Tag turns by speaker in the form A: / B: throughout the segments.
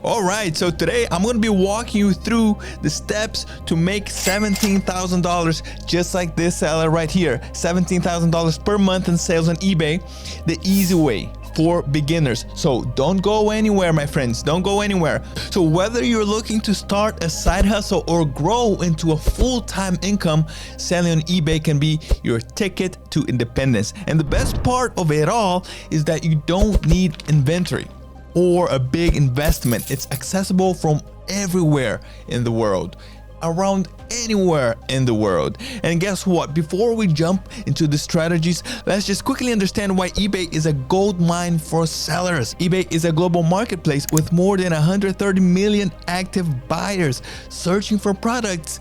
A: All right, so today I'm gonna be walking you through the steps to make $17,000 just like this seller right here. $17,000 per month in sales on eBay, the easy way for beginners. So don't go anywhere, my friends, don't go anywhere. So whether you're looking to start a side hustle or grow into a full-time income, selling on eBay can be your ticket to independence. And the best part of it all is that you don't need inventory or a big investment. It's accessible from everywhere in the world, around anywhere in the world. And guess what? Before we jump into the strategies, let's just quickly understand why eBay is a gold mine for sellers. eBay is a global marketplace with more than 130 million active buyers searching for products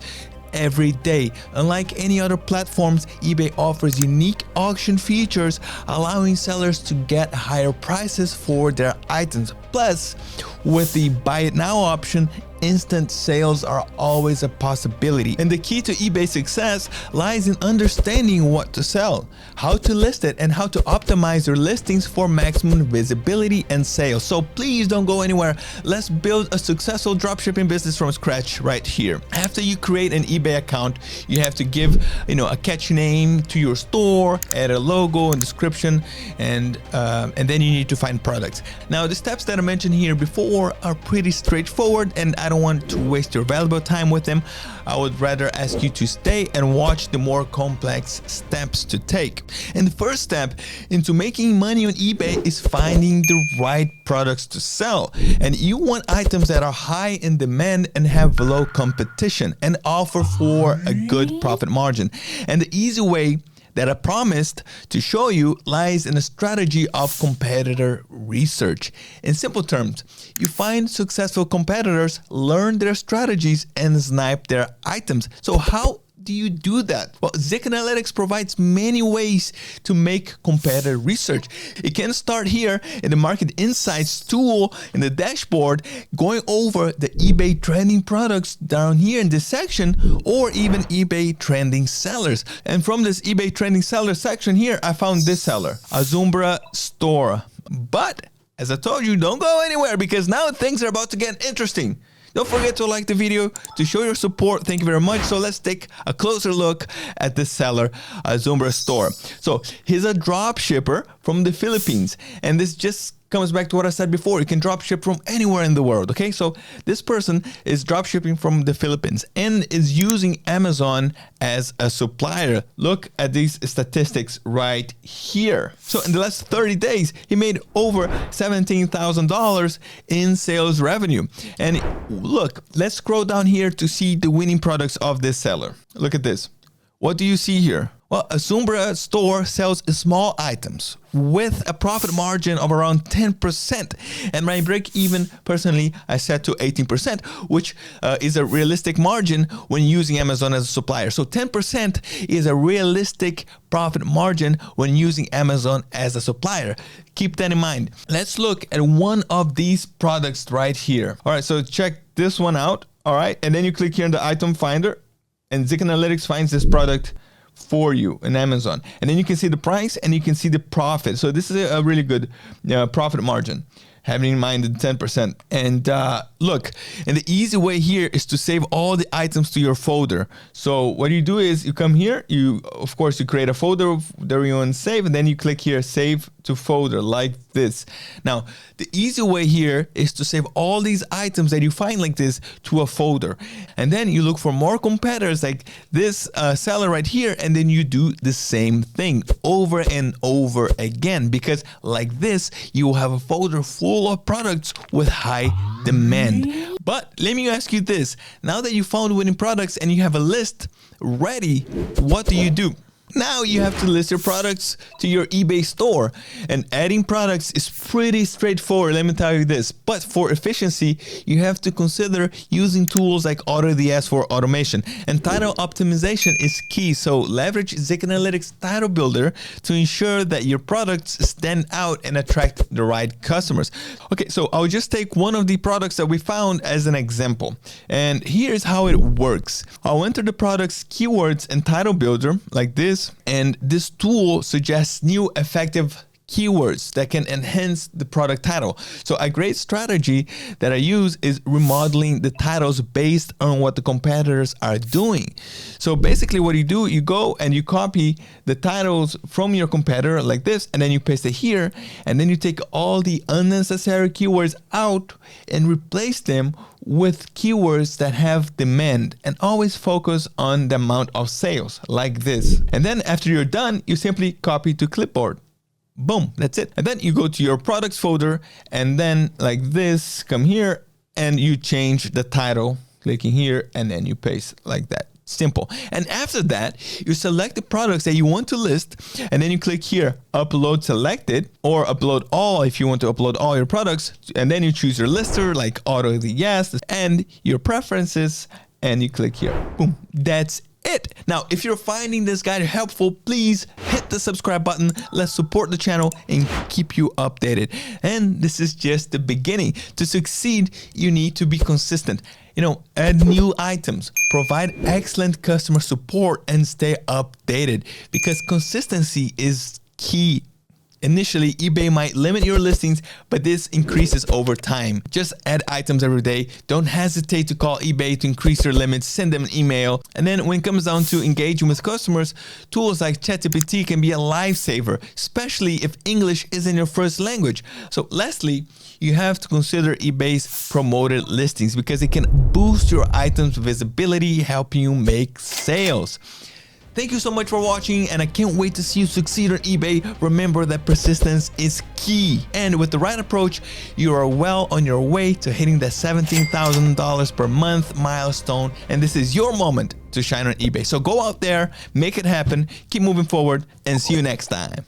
A: every day. Unlike any other platforms, eBay offers unique auction features, allowing sellers to get higher prices for their items. Plus, with the buy it now option, instant sales are always a possibility. And the key to eBay success lies in understanding what to sell, how to list it, and how to optimize your listings for maximum visibility and sales. So please don't go anywhere. Let's build a successful dropshipping business from scratch right here. After you create an eBay account, you have to give a catchy name to your store, add a logo and description, and then you need to find products. Now the steps that I mentioned here before are pretty straightforward, and I don't want to waste your valuable time with them. I would rather ask you to stay and watch the more complex steps to take. And the first step into making money on eBay is finding the right products to sell. And you want items that are high in demand and have low competition and offer for a good profit margin. And the easy way that I promised to show you lies in a strategy of competitor research. In simple terms, you find successful competitors, learn their strategies, and snipe their items. So how do you do that? Well, Zik Analytics provides many ways to make competitor research. It can start here in the Market Insights tool in the dashboard, going over the eBay trending products down here in this section, or even eBay trending sellers. And from this eBay trending seller section here, I found this seller, Azumbra Store. But as I told you, don't go anywhere because now things are about to get interesting. Don't forget to like the video to show your support. Thank you very much. So let's take a closer look at this seller, Zumbra Store. So he's a drop shipper from the Philippines, and this just comes back to what I said before. You can drop ship from anywhere in the world. Okay, so this person is drop shipping from the Philippines and is using Amazon as a supplier. Look at these statistics right here. So in the last 30 days, he made over $17,000 in sales revenue. And look, let's scroll down here to see the winning products of this seller. Look at this. What do you see here? Well, a Zumbra Store sells small items with a profit margin of around 10%. And my break even, personally, I set to 18%, which is a realistic margin when using Amazon as a supplier. So 10% is a realistic profit margin when using Amazon as a supplier. Keep that in mind. Let's look at one of these products right here. All right, so check this one out. All right, and then you click here in the item finder, and Zik Analytics finds this product for you in Amazon, and then you can see the price and you can see the profit. So this is a really good profit margin, having in mind the 10%. And look, and the easy way here is to save all the items to your folder. So what you do is you come here, of course you create a folder that you want to save, and then you click here, save to folder, like this. Now, the easy way here is to save all these items that you find like this to a folder. And then you look for more competitors like this seller right here, and then you do the same thing over and over again, because like this, you will have a folder full of products with high demand. But let me ask you this. Now that you found winning products and you have a list ready, what do? Now you have to list your products to your eBay store, and adding products is pretty straightforward, let me tell you this. But for efficiency, you have to consider using tools like AutoDS for automation, and title optimization is key. So leverage Zik Analytics Title Builder to ensure that your products stand out and attract the right customers. Okay, so I'll just take one of the products that we found as an example, and here's how it works. I'll enter the product's keywords and title builder like this, and this tool suggests new effective keywords that can enhance the product title. So a great strategy that I use is remodeling the titles based on what the competitors are doing. So basically what you do, you go and you copy the titles from your competitor like this, and then you paste it here, and then you take all the unnecessary keywords out and replace them with keywords that have demand, and always focus on the amount of sales like this. And then after you're done, you simply copy to clipboard. Boom, that's it. And then you go to your products folder, and then like this, come here and you change the title, clicking here, and then you paste like that. Simple. And after that, you select the products that you want to list, and then you click here, upload selected, or upload all if you want to upload all your products. And then you choose your lister, like auto the yes, and your preferences, and you click here. Boom, that's it. Now, if you're finding this guide helpful, please hit the subscribe button. Let's support the channel and keep you updated. And this is just the beginning. To succeed, you need to be consistent. Add new items, provide excellent customer support, and stay updated, because consistency is key. Initially, eBay might limit your listings, but this increases over time. Just add items every day. Don't hesitate to call eBay to increase your limits. Send them an email. And then when it comes down to engaging with customers, tools like ChatGPT can be a lifesaver, especially if English isn't your first language. So lastly, you have to consider eBay's promoted listings, because it can boost your items' visibility, helping you make sales. Thank you so much for watching, and I can't wait to see you succeed on eBay. Remember that persistence is key, and with the right approach, you are well on your way to hitting that $17,000 per month milestone, and this is your moment to shine on eBay. So go out there, make it happen, keep moving forward, and see you next time.